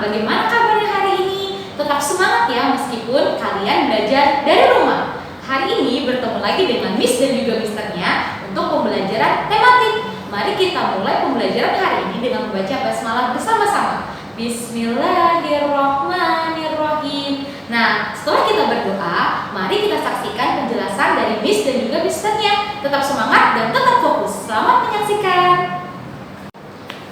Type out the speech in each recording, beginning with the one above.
bagaimana kabarnya hari ini? Tetap semangat ya meskipun kalian belajar dari rumah. Hari ini bertemu lagi dengan Miss dan juga Misternya untuk pembelajaran tematik. Mari kita mulai pembelajaran hari ini dengan membaca basmalah bersama-sama. Bismillahirrahmanirrahim. Nah, setelah kita berdoa, mari kita saksikan penjelasan dari Miss dan juga Misternya. Tetap semangat dan tetap fokus. Selamat menyaksikan.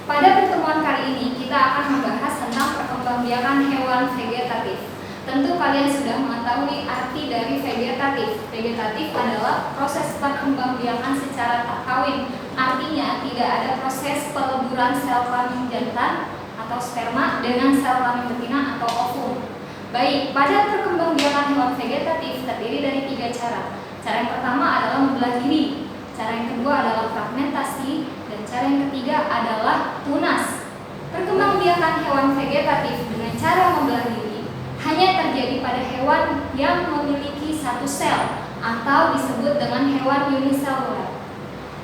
Pada pertemuan kali ini kita akan membahas tentang perkembangbiakan hewan vegetatif. Tentu kalian sudah mengetahui arti dari vegetatif. Vegetatif adalah proses perkembangbiakan secara tak kawin. Artinya tidak ada proses peleburan sel kelamin jantan atau sperma dengan sel kelamin betina atau ovum. Baik, pada perkembangbiakan hewan vegetatif terdiri dari 3 cara. Cara yang pertama adalah membelah diri. Cara yang kedua adalah fragmentasi. Cara yang ketiga adalah tunas. Perkembangbiakan hewan vegetatif dengan cara membelah diri hanya terjadi pada hewan yang memiliki satu sel atau disebut dengan hewan uniselular.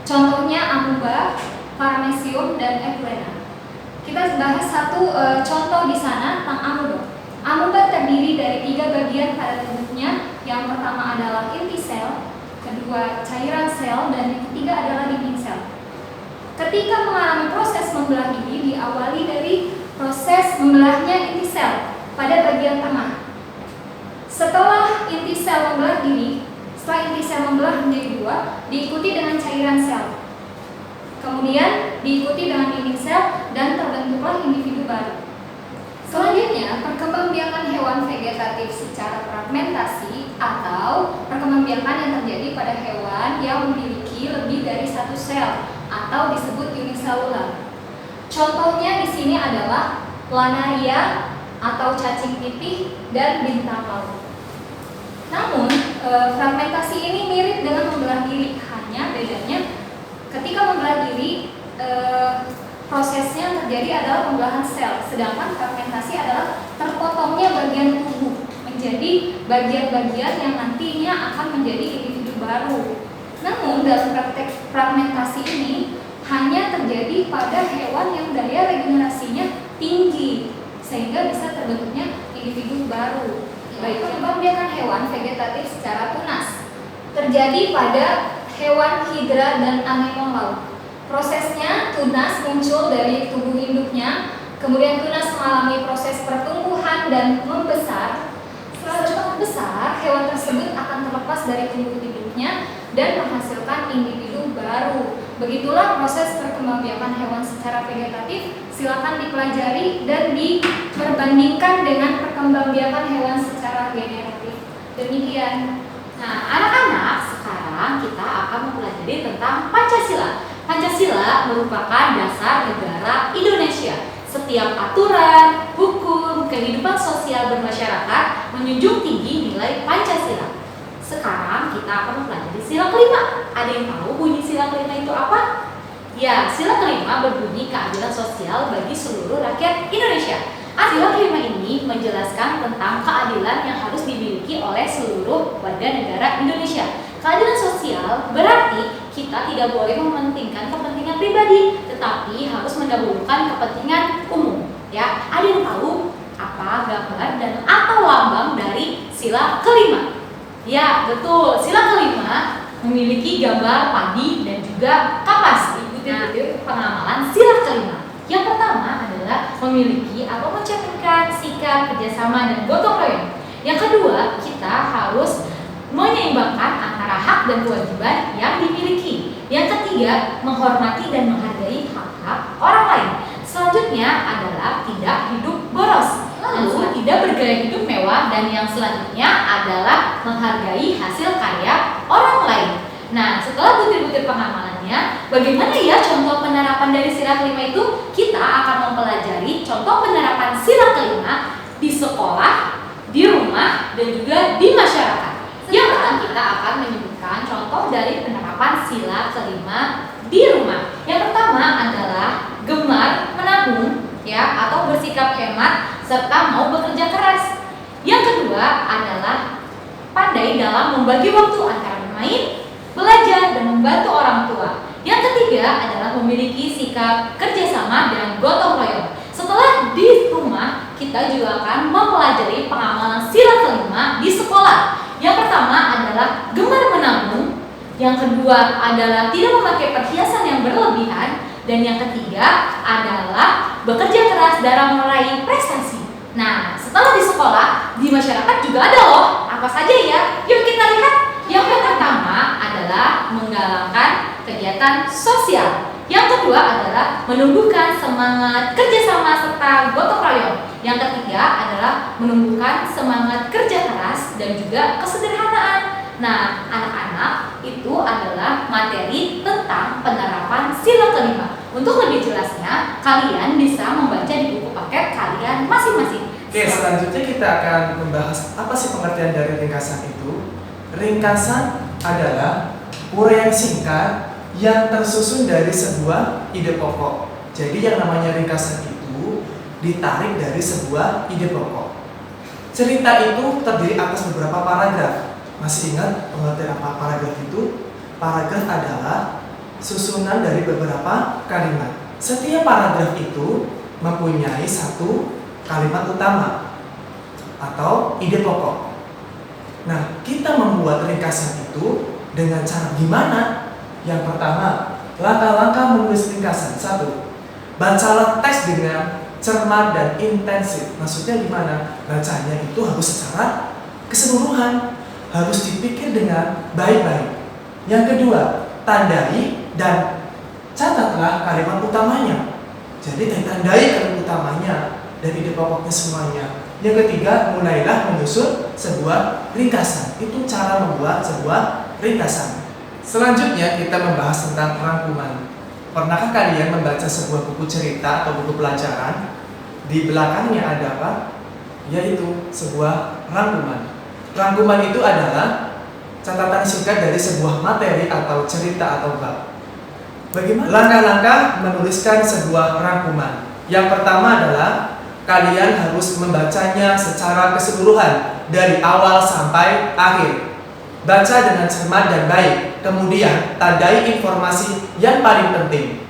Contohnya amuba, paramecium, dan equina. Kita bahas satu contoh di sana tentang amuba. Amuba terdiri dari 3 bagian pada tubuhnya. Yang pertama adalah inti sel, kedua cairan sel, dan yang ketiga adalah dinding sel. Ketika mengalami proses membelah diri diawali dari proses membelahnya inti sel pada bagian tengah. Setelah inti sel membelah diri, setelah inti sel membelah menjadi 2, diikuti dengan cairan sel. Kemudian diikuti dengan dinding sel dan terbentuklah individu baru. Selanjutnya, perkembangbiakan hewan vegetatif secara fragmentasi atau perkembangbiakan yang terjadi pada hewan yang memiliki lebih dari satu sel atau disebut uniselular. Contohnya di sini adalah planaria atau cacing pipih dan bintang laut. Namun, fragmentasi ini mirip dengan membelah diri, hanya bedanya ketika membelah diri prosesnya terjadi adalah pembelahan sel, sedangkan fragmentasi adalah terpotongnya bagian tubuh menjadi bagian-bagian yang nantinya akan menjadi individu baru. Namun dalam praktek fragmentasi ini hanya terjadi pada hewan yang daya regenerasinya tinggi sehingga bisa terbentuknya individu baru. Baik, perkembangbiakan hewan vegetatif secara tunas terjadi pada hewan hidra dan anemon laut. Prosesnya tunas muncul dari tubuh induknya, kemudian tunas mengalami proses pertumbuhan dan membesar. Setelah besar, hewan tersebut akan terlepas dari tubuh induknya dan menghasilkan individu baru. Begitulah proses perkembangbiakan hewan secara vegetatif. Silakan dipelajari dan diperbandingkan dengan perkembangbiakan hewan secara generatif. Demikian. Nah, anak-anak, sekarang kita akan mempelajari tentang Pancasila. Pancasila merupakan dasar negara Indonesia. Setiap aturan, hukum, kehidupan sosial bermasyarakat menjunjung tinggi nilai Pancasila. Sekarang kita akan mempelajari sila kelima. Ada yang tahu bunyi sila kelima itu apa? Ya, sila kelima berbunyi keadilan sosial bagi seluruh rakyat Indonesia. Sila kelima ini menjelaskan tentang keadilan yang harus dimiliki oleh seluruh warga negara Indonesia. Keadilan sosial berarti kita tidak boleh mementingkan kepentingan pribadi, tetapi harus mendahulukan kepentingan umum. Ya, ada yang tahu apa gambar dan atau lambang dari sila kelima? Ya, betul. Sila kelima memiliki gambar padi dan juga kapas. Ikuti pengamalan sila kelima. Yang pertama adalah memiliki atau mencerminkan sikap, kerjasama, dan gotong royong. Yang kedua, kita harus menyeimbangkan antara hak dan kewajiban yang dimiliki. Yang ketiga, menghormati dan menghargai hak-hak orang lain. Selanjutnya adalah tidak hidup boros. Lalu tidak bergaya hidup mewah, dan yang selanjutnya adalah menghargai hasil karya orang lain. Nah, setelah butir-butir pengamalannya, bagaimana ya contoh penerapan dari sila kelima itu? Kita akan mempelajari contoh penerapan sila kelima di sekolah, di rumah, dan juga di masyarakat. Sekarang kita akan menyebutkan contoh dari penerapan sila kelima di rumah. Yang pertama adalah gemar menabung, ya, atau bersikap hemat serta mau bekerja keras. Yang kedua adalah pandai dalam membagi waktu antara bermain, belajar, dan membantu orang tua. Yang ketiga adalah memiliki sikap kerjasama dan gotong royong. Setelah di rumah, kita juga akan mempelajari pengamalan sila kelima di sekolah. Yang pertama adalah gemar menabung, yang kedua adalah tidak memakai perhiasan yang berlebihan, dan yang ketiga adalah bekerja keras dalam meraih prestasi. Nah, setelah di sekolah, di masyarakat juga ada loh. Apa saja ya? Yuk kita lihat. Yang pertama adalah menggalakkan kegiatan sosial. Yang kedua adalah menumbuhkan semangat kerjasama serta gotong royong. Yang ketiga adalah menumbuhkan semangat kerja keras dan juga kesederhanaan. Nah, anak-anak itu adalah materi tentang penerapan sila kelima. Untuk lebih jelasnya, kalian bisa membaca di buku paket kalian masing-masing. Oke, selanjutnya kita akan membahas apa sih pengertian dari ringkasan itu. Ringkasan adalah uraian singkat yang tersusun dari sebuah ide pokok. Jadi yang namanya ringkasan itu ditarik dari sebuah ide pokok. Cerita itu terdiri atas beberapa paragraf. Masih ingat pengertian apa paragraf itu? Paragraf adalah susunan dari beberapa kalimat. Setiap paragraf itu mempunyai satu kalimat utama atau ide pokok. Nah, kita membuat ringkasan itu dengan cara gimana? Yang pertama, langkah-langkah menulis ringkasan. 1. Bacalah teks dengan cermat dan intensif. Maksudnya gimana? Bacanya itu harus secara keseluruhan, harus dipikir dengan baik-baik. Yang kedua, tandai dan catatlah kalimat utamanya. Jadi tandai kalimat utamanya dan ide pokoknya semuanya. Yang ketiga, mulailah menyusun sebuah ringkasan. Itu cara membuat sebuah ringkasan. Selanjutnya kita membahas tentang rangkuman. Pernahkah kalian membaca sebuah buku cerita atau buku pelajaran? Di belakangnya ada apa? Yaitu sebuah rangkuman. Rangkuman itu adalah catatan singkat dari sebuah materi atau cerita atau bab. Bagaimana? Langkah-langkah menuliskan sebuah rangkuman. Yang pertama adalah kalian harus membacanya secara keseluruhan dari awal sampai akhir. Baca dengan cermat dan baik. Kemudian tandai informasi yang paling penting.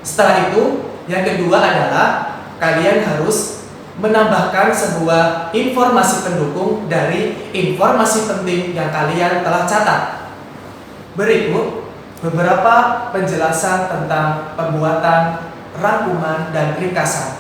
Setelah itu, yang kedua adalah kalian harus menambahkan sebuah informasi pendukung dari informasi penting yang kalian telah catat. Berikut beberapa penjelasan tentang pembuatan rangkuman dan ringkasan.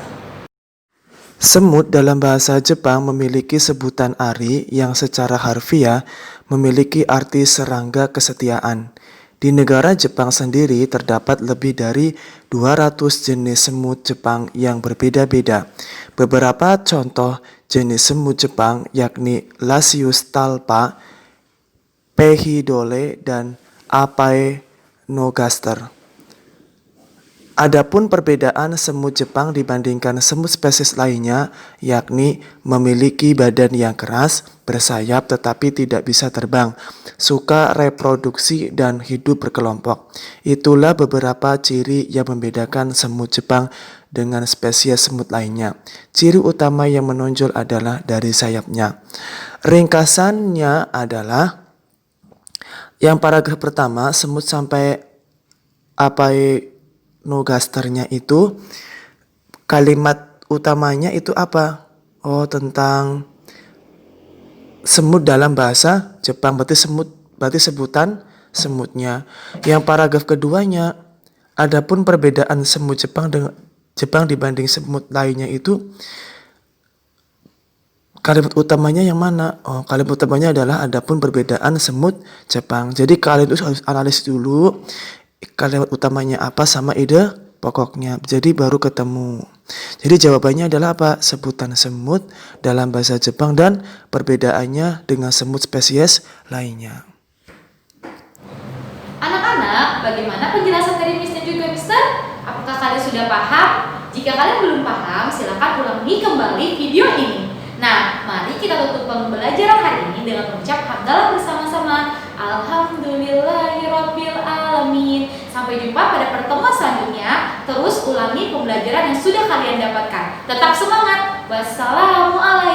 Semut dalam bahasa Jepang memiliki sebutan ari yang secara harfiah memiliki arti serangga kesetiaan. Di negara Jepang sendiri terdapat lebih dari 200 jenis semut Jepang yang berbeda-beda. Beberapa contoh jenis semut Jepang yakni Lasius talpa, Pehidole, dan Apaenogaster. Adapun perbedaan semut Jepang dibandingkan semut spesies lainnya, yakni memiliki badan yang keras, bersayap tetapi tidak bisa terbang, suka reproduksi dan hidup berkelompok. Itulah beberapa ciri yang membedakan semut Jepang dengan spesies semut lainnya. Ciri utama yang menonjol adalah dari sayapnya. Ringkasannya adalah yang paragraf pertama, semut sampai Apaenogasternya itu kalimat utamanya itu apa? Oh, tentang semut dalam bahasa Jepang, berarti sebutan semutnya. Yang paragraf keduanya, adapun perbedaan semut Jepang dibanding semut lainnya itu kalimat utamanya yang mana? Oh, kalimat utamanya adalah adapun perbedaan semut Jepang. Jadi kalian itu harus analisis dulu kalimat utamanya apa sama ide pokoknya. Jadi baru ketemu. Jadi jawabannya adalah apa? Sebutan semut dalam bahasa Jepang dan perbedaannya dengan semut spesies lainnya. Anak-anak, bagaimana penjelasan dari Miss dan juga Mister? Apakah kalian sudah paham? Jika kalian belum paham, silakan ulangi kembali video ini. Nah, mari kita tutup pembelajaran hari ini dengan mengucap hamdalah bersama-sama. Alhamdulillahirabbil alamin. Sampai jumpa pada pertemuan selanjutnya. Terus ulangi pembelajaran yang sudah kalian dapatkan. Tetap semangat. Wassalamualaikum.